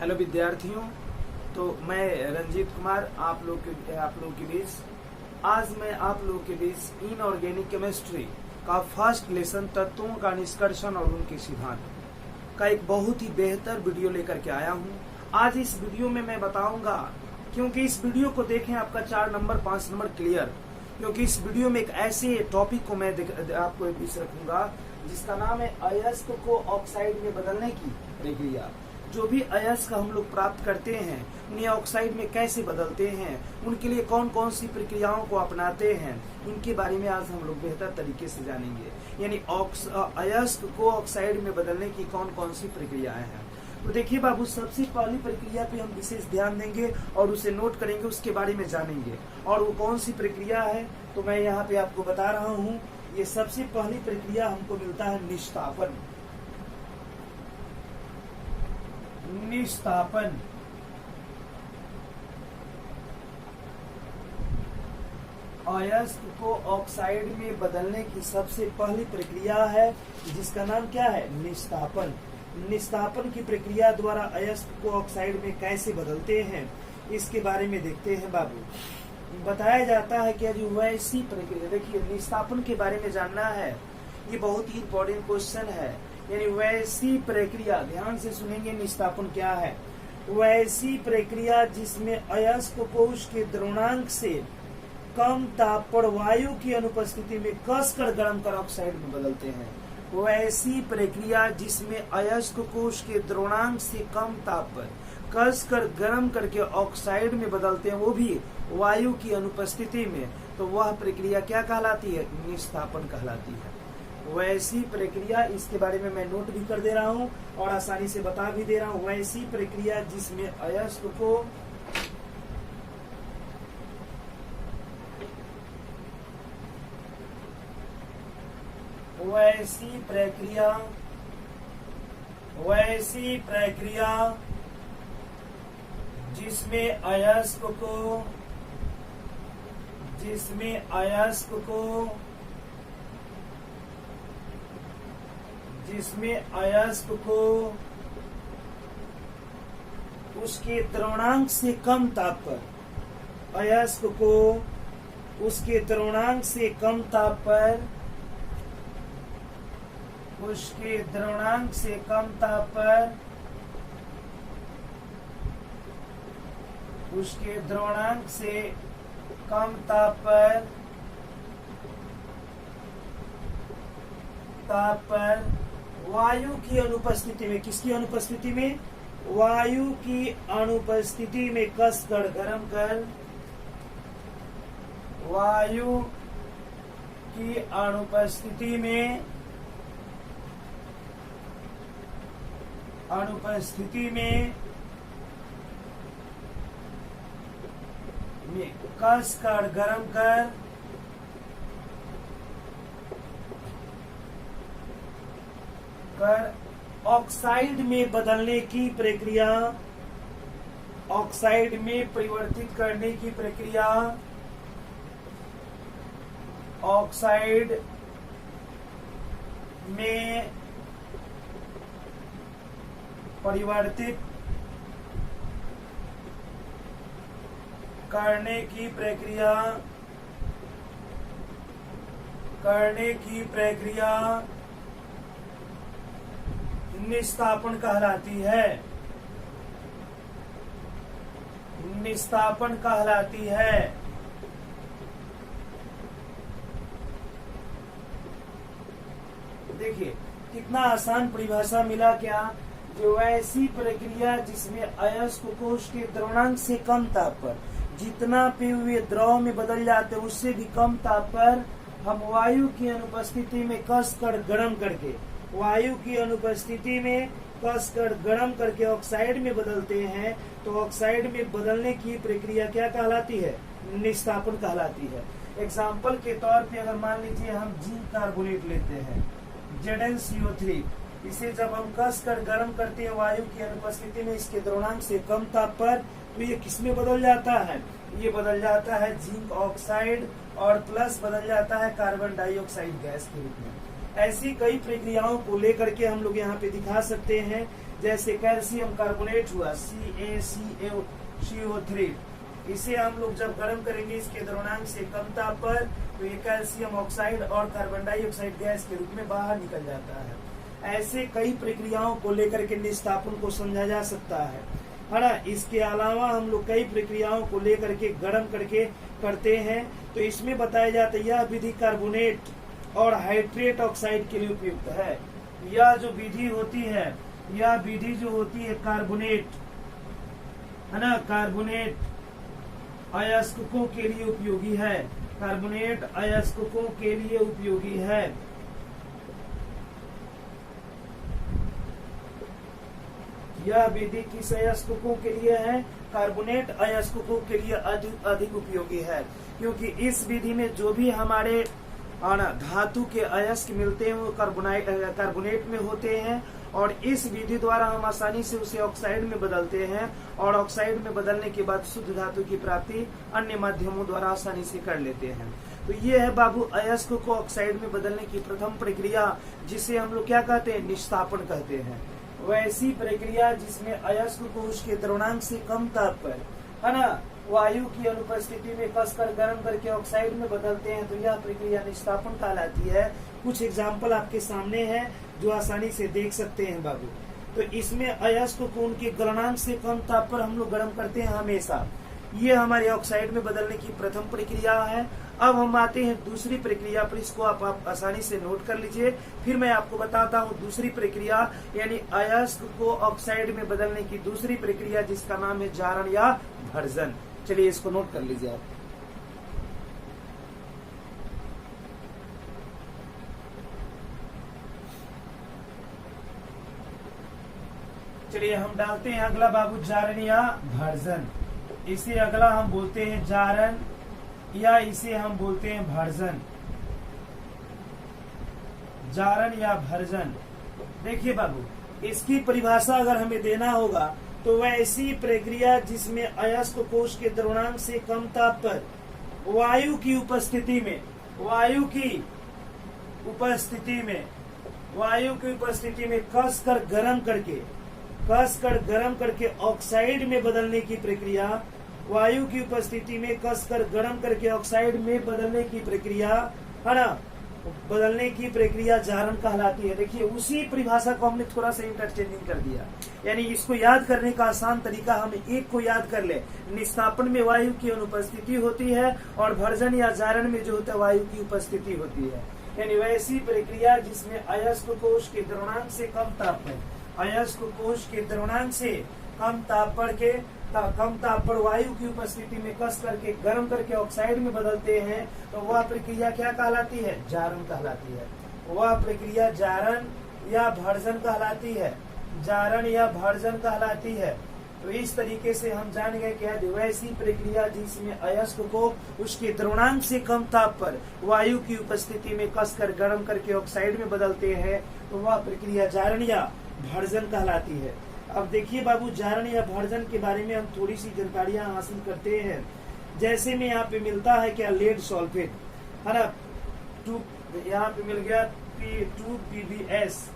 Hello विद्यार्थियों। तो मैं रंजीत कुमार आप लोग के बीच आज मैं आप लोगों के बीच इनऑर्गेनिक केमिस्ट्री का फर्स्ट लेसन तत्वों का निष्कर्षण और उनके सिद्धांत का एक बहुत ही बेहतर वीडियो लेकर के आया हूं। आज इस वीडियो में मैं बताऊंगा, क्योंकि इस वीडियो को देखें आपका 4 नंबर 5 नंबर क्लियर, क्योंकि इस वीडियो में एक ऐसे टॉपिक को मैं आपको बीच रखूंगा जिसका नाम है अयस्क को ऑक्साइड में बदलने की प्रक्रिया। जो भी अयस्क हम लोग प्राप्त करते हैं उन्हें ऑक्साइड में कैसे बदलते हैं, उनके लिए कौन कौन सी प्रक्रियाओं को अपनाते हैं, इनके बारे में आज हम लोग बेहतर तरीके से जानेंगे। यानी अयस्क को ऑक्साइड में बदलने की कौन कौन सी प्रक्रियाएं हैं। तो देखिए बाबू, सबसे पहली प्रक्रिया पे हम विशेष ध्यान देंगे और उसे नोट करेंगे, उसके बारे में जानेंगे। और वो कौन सी प्रक्रिया है तो मैं यहाँ पे आपको बता रहा हूँ। ये सबसे पहली प्रक्रिया हमको मिलता है निष्तापन। निष्तापन अयस्क को ऑक्साइड में बदलने की सबसे पहली प्रक्रिया है, जिसका नाम क्या है? निष्तापन। निष्तापन की प्रक्रिया द्वारा अयस्क को ऑक्साइड में कैसे बदलते हैं, इसके बारे में देखते हैं बाबू। बताया जाता है कि यदि वैसी प्रक्रिया, देखिए निष्तापन के बारे में जानना है, ये बहुत ही इंपॉर्टेंट क्वेश्चन है। यानी वैसी प्रक्रिया, ध्यान से सुनेंगे, निष्तापन क्या है? वैसी प्रक्रिया जिसमें अयस्क को उसके द्रवणांक से कम ताप पर वायु की अनुपस्थिति में कसकर गर्म कर ऑक्साइड में बदलते हैं। वैसी प्रक्रिया जिसमें अयस्क को उसके द्रवणांक से कम ताप पर कसकर गर्म करके ऑक्साइड में बदलते हैं, वो भी वायु की अनुपस्थिति में, तो वह प्रक्रिया क्या कहलाती है? निष्तापन कहलाती है। वैसी प्रक्रिया, इसके बारे में मैं नोट भी कर दे रहा हूँ और आसानी से बता भी दे रहा हूँ। वैसी प्रक्रिया जिसमें अयस्क को वैसी प्रक्रिया जिसमें अयस्क को उसके द्रवणांक से कम ताप पर, अयस्क को उसके द्रवणांक से कम ताप पर, उसके द्रवणांक से कम ताप पर, उसके द्रवणांक से कम ताप पर वायु की अनुपस्थिति में, किसकी अनुपस्थिति में? वायु की अनुपस्थिति में कसकर गर्म कर, वायु की अनुपस्थिति में कसकर गर्म कर ऑक्साइड में बदलने की प्रक्रिया, ऑक्साइड में परिवर्तित करने की प्रक्रिया, ऑक्साइड में परिवर्तित करने की प्रक्रिया निष्तापन कहलाती है। निष्तापन कहलाती है। देखिए कितना आसान परिभाषा मिला क्या? जो ऐसी प्रक्रिया जिसमें अयस्क को उसके द्रवणांक से कम ताप पर, जितना पे हुए द्रव में बदल जाते हैं उससे भी कम ताप पर हम वायु की अनुपस्थिति में कसकर गर्म करके, वायु की अनुपस्थिति में कसकर गर्म करके ऑक्साइड में बदलते हैं। तो ऑक्साइड में बदलने की प्रक्रिया क्या कहलाती है? निष्तापन कहलाती है। एग्जाम्पल के तौर पे अगर मान लीजिए हम जिंक कार्बोनेट लेते हैं, ZnCO3, इसे जब हम कसकर गर्म करते हैं वायु की अनुपस्थिति में इसके द्रवणांक से कम ताप पर, तो ये किसमें बदल जाता है? ये बदल जाता है जिंक ऑक्साइड और प्लस बदल जाता है कार्बन डाइऑक्साइड गैस के रूप में। ऐसी कई प्रक्रियाओं को लेकर के हम लोग यहाँ पे दिखा सकते हैं जैसे कैल्शियम कार्बोनेट हुआ CaCO3, इसे हम लोग जब गर्म करेंगे इसके द्रव्यमान से कम ताप पर, तो ये कैल्शियम ऑक्साइड और कार्बन डाइऑक्साइड गैस के रूप में बाहर निकल जाता है। ऐसे कई प्रक्रियाओं को लेकर के निस्तापन को समझा जा सकता है ना। इसके अलावा हम लोग कई प्रक्रियाओं को लेकर के गर्म करके करते हैं। तो इसमें बताया जाता है यह विधि कार्बोनेट और हाइड्रेट ऑक्साइड के लिए उपयुक्त है। यह जो विधि होती है, यह विधि जो होती है कार्बोनेट, है ना, कार्बोनेट अयस्कों के लिए उपयोगी है। कार्बोनेट अयस्कों के लिए उपयोगी है। यह विधि किस अयस्कों के लिए है? कार्बोनेट अयस्कों के लिए अधिक उपयोगी है, क्योंकि इस विधि में जो भी हमारे धातु के अयस्क मिलते हैं वो कार्बोनेट में होते हैं, और इस विधि द्वारा हम आसानी से उसे ऑक्साइड में बदलते हैं, और ऑक्साइड में बदलने के बाद शुद्ध धातु की प्राप्ति अन्य माध्यमों द्वारा आसानी से कर लेते हैं। तो ये है बाबू अयस्क को ऑक्साइड में बदलने की प्रथम प्रक्रिया, जिसे हम लोग क्या कहते हैं? निस्तापन कहते हैं। वैसी प्रक्रिया जिसमें अयस्क को उसके द्रव्यमान से कम ताप पर, है ना, वायु की अनुपस्थिति में कसकर गर्म करके ऑक्साइड में बदलते हैं, तो यह प्रक्रिया निस्तापन कहलाती है। कुछ एग्जाम्पल आपके सामने है जो आसानी से देख सकते हैं बाबू। तो इसमें अयस्क को उनके गलनांक से कम ताप पर हम लोग गर्म करते हैं हमेशा। ये हमारे ऑक्साइड में बदलने की प्रथम प्रक्रिया है। अब हम आते हैं दूसरी प्रक्रिया पर, इसको आप आसानी से नोट कर लीजिए, फिर मैं आपको बताता हूँ दूसरी प्रक्रिया, यानी अयस्क को ऑक्साइड में बदलने की दूसरी प्रक्रिया, जिसका नाम है जारण या भर्जन। चलिए इसको नोट कर लीजिए आप। चलिए हम डालते हैं अगला बाबू जारण या भर्जन। इसे अगला हम बोलते हैं जारण, या इसे हम बोलते हैं भर्जन। जारण या भर्जन। देखिए बाबू, इसकी परिभाषा अगर हमें देना होगा तो वह ऐसी प्रक्रिया जिसमें अयस्क कोश के द्रव्यमान से कम ताप पर वायु की उपस्थिति में, वायु की उपस्थिति में कसकर गर्म करके ऑक्साइड में बदलने की प्रक्रिया, वायु की उपस्थिति में कसकर गर्म करके ऑक्साइड में बदलने की प्रक्रिया, है ना, बदलने की प्रक्रिया जारण कहलाती है। देखिए उसी परिभाषा को हमने थोड़ा सा इंटरचेंजिंग कर दिया, यानी इसको याद करने का आसान तरीका हम एक को याद कर ले। निस्तापन में वायु की अनुपस्थिति होती है, और भर्जन या जारण में जो होता है वायु की उपस्थिति होती है। यानी वैसी प्रक्रिया जिसमें अयस्क कोश के द्रव्यमान से कम ताप पर, अयस्क कोश के द्रव्यमान से कम ताप पर वायु की उपस्थिति में कस करके गर्म करके ऑक्साइड में बदलते हैं, तो वह प्रक्रिया क्या कहलाती है? जारण कहलाती है। वह प्रक्रिया जारण या भर्जन कहलाती है। जारण या भर्जन कहलाती है। तो इस तरीके से हम जान गए क्या वैसी प्रक्रिया जिसमें अयस्क को उसके द्रव्यमान से कम ताप पर वायु की उपस्थिति में कसकर गर्म करके ऑक्साइड में बदलते हैं, तो वह प्रक्रिया जारण या भर्जन कहलाती है। अब देखिए बाबू, जारण या भर्जन के बारे में हम थोड़ी सी जानकारियां हासिल करते हैं। जैसे में यहाँ पे मिलता है क्या? लेड सल्फेट, है ना, यहाँ पे मिल गया 2PbS,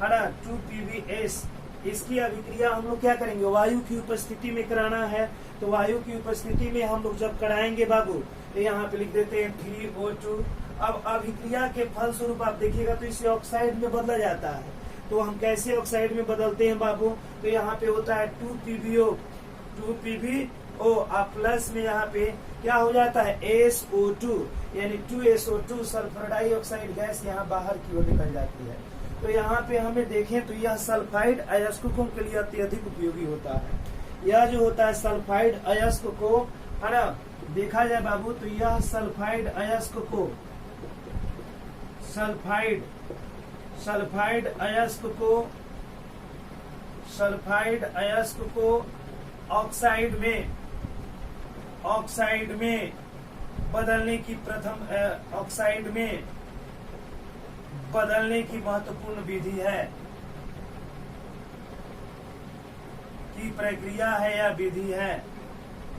है ना, 2PbS। इसकी अभिक्रिया हम लोग क्या करेंगे? वायु की उपस्थिति में कराना है। तो वायु की उपस्थिति में हम लोग जब कराएंगे बाबू, तो यहाँ पे लिख देते हैं 3O2। अब अभिक्रिया के फलस्वरूप आप देखिएगा तो इसे ऑक्साइड में बदला जाता है। तो हम कैसे ऑक्साइड में बदलते हैं बाबू? तो यहाँ पे होता है 2PbO अब प्लस में यहाँ पे क्या हो जाता है? SO2, यानी 2SO2 सल्फर डाइऑक्साइड गैस यहाँ बाहर की ओर निकल जाती है। तो यहाँ पे हमें देखें तो यह सल्फाइड अयस्कों के लिए अत्यधिक उपयोगी होता है। यह जो होता है सल्फाइड अयस्क को, है ना, देखा जाए बाबू तो यह सल्फाइड अयस्क को, सल्फाइड अयस्क को ऑक्साइड में बदलने की महत्वपूर्ण विधि है, की प्रक्रिया है या विधि है।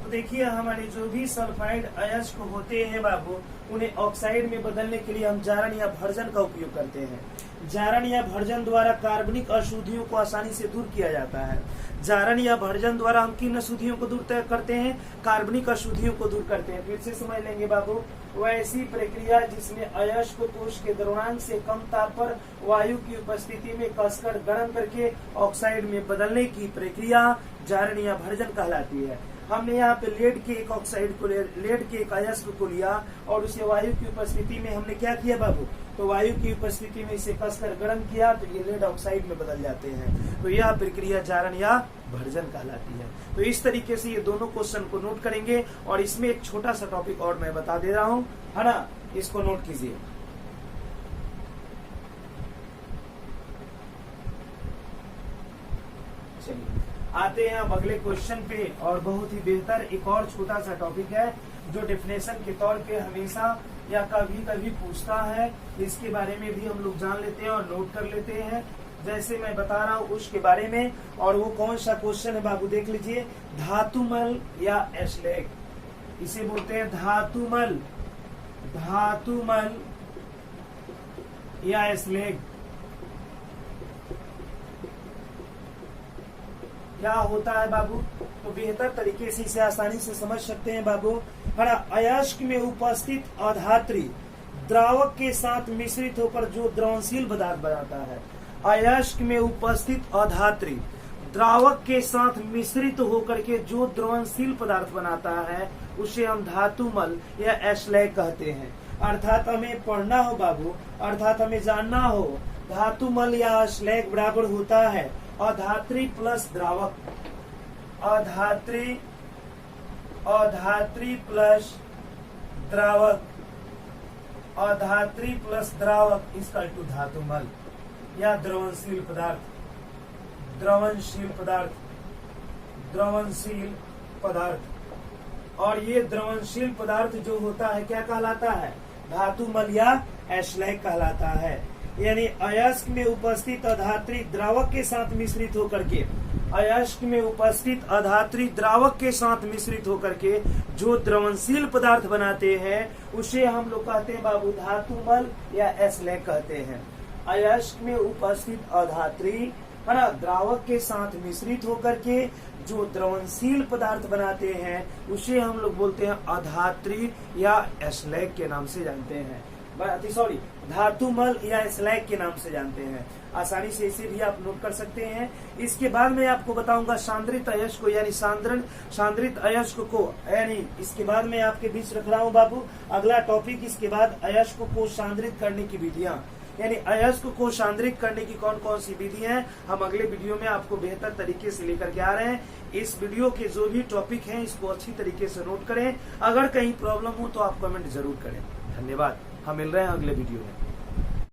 तो देखिए हमारे जो भी सल्फाइड अयस्क होते हैं बाबू, उन्हें ऑक्साइड में बदलने के लिए हम जारण या भर्जन का उपयोग करते हैं। जारण या भर्जन द्वारा कार्बनिक अशुद्धियों को आसानी से दूर किया जाता है। जारण या भर्जन द्वारा हम किन अशुद्धियों को दूर करते हैं? कार्बनिक अशुद्धियों को दूर करते हैं। फिर से समझ लेंगे बाबू, वैसी प्रक्रिया जिसमें अयस्क कोश के द्रव्यांश से कम ताप पर वायु की उपस्थिति में कसकर गर्म करके ऑक्साइड में बदलने की प्रक्रिया जारण या भर्जन कहलाती है। हमने यहाँ पे लेड के एक ऑक्साइड को लेड के एक अयस्क को लिया और उसे वायु की उपस्थिति में हमने क्या किया बाबू? तो वायु की उपस्थिति में इसे कसकर गर्म किया तो ये लेड ऑक्साइड में बदल जाते हैं। तो यह प्रक्रिया जारण या भर्जन कहलाती है। तो इस तरीके से ये दोनों क्वेश्चन को नोट करेंगे और इसमें एक छोटा सा टॉपिक और मैं बता दे रहा हूँ, है ना, इसको नोट कीजिए। चलिए आते हैं अब अगले क्वेश्चन पे, और बहुत ही बेहतर एक और छोटा सा टॉपिक है जो डेफिनेशन के तौर पे हमेशा या कभी कभी पूछता है। इसके बारे में भी हम लोग जान लेते हैं और नोट कर लेते हैं, जैसे मैं बता रहा हूँ उसके बारे में। और वो कौन सा क्वेश्चन है बाबू, देख लीजिए। धातुमल या एस्लैग, इसे बोलते हैं धातुमल, धातुमल या एस्लैग। क्या होता है बाबू? तो बेहतर तरीके से इसे आसानी से समझ सकते हैं बाबू। अयस्क में उपस्थित अधात्री द्रावक के साथ मिश्रित होकर जो द्रवणशील पदार्थ बनाता है। अयस्क में उपस्थित अधात्री द्रावक के साथ मिश्रित होकर के जो द्रवणशील पदार्थ बनाता है उसे हम धातुमल या एस्लैग कहते हैं। अर्थात हमें पढ़ना हो बाबू, अर्थात हमें जानना हो, धातुमल या एस्लैग बराबर होता है अधात्री प्लस द्रावक, अधात्री प्लस द्रावक, अधात्री प्लस द्रावक इक्वल टू धातुमल या द्रवणशील पदार्थ, द्रवणशील पदार्थ, द्रवणशील पदार्थ। और ये द्रवणशील पदार्थ जो होता है क्या कहलाता है? धातुमल या एस्लैग कहलाता है। यानी अयस्क में उपस्थित अधात्री द्रावक के साथ मिश्रित होकर के, अयस्क में उपस्थित अधात्री द्रावक के साथ मिश्रित होकर के जो द्रवणशील पदार्थ बनाते हैं उसे हम लोग कहते हैं बाबू धातुमल या एस्लैग कहते हैं। अयस्क में उपस्थित अधात्री, है ना, द्रावक के साथ मिश्रित होकर के जो द्रवणशील पदार्थ बनाते हैं उसे हम लोग बोलते हैं अधात्री या एस्लैग के नाम से जानते हैं। सॉरी, धातुमल या एस्लैग के नाम से जानते हैं। आसानी से इसे भी आप नोट कर सकते हैं। इसके बाद मैं आपको बताऊंगा सांद्रित अयस्क को, यानी सांद्रित अयस्क को, यानी इसके बाद मैं आपके बीच रख रहा हूँ बाबू अगला टॉपिक। इसके बाद अयस्क को सांद्रित करने की विधियां, यानी अयस्क को सांद्रित करने की कौन कौन सी विधि है, हम अगले वीडियो में आपको बेहतर तरीके से लेकर के आ रहे हैं। इस वीडियो के जो भी टॉपिक हैं इसको अच्छी तरीके से नोट करें। अगर कहीं प्रॉब्लम हो तो आप कमेंट जरूर करें। धन्यवाद, हम मिल रहे हैं अगले वीडियो में।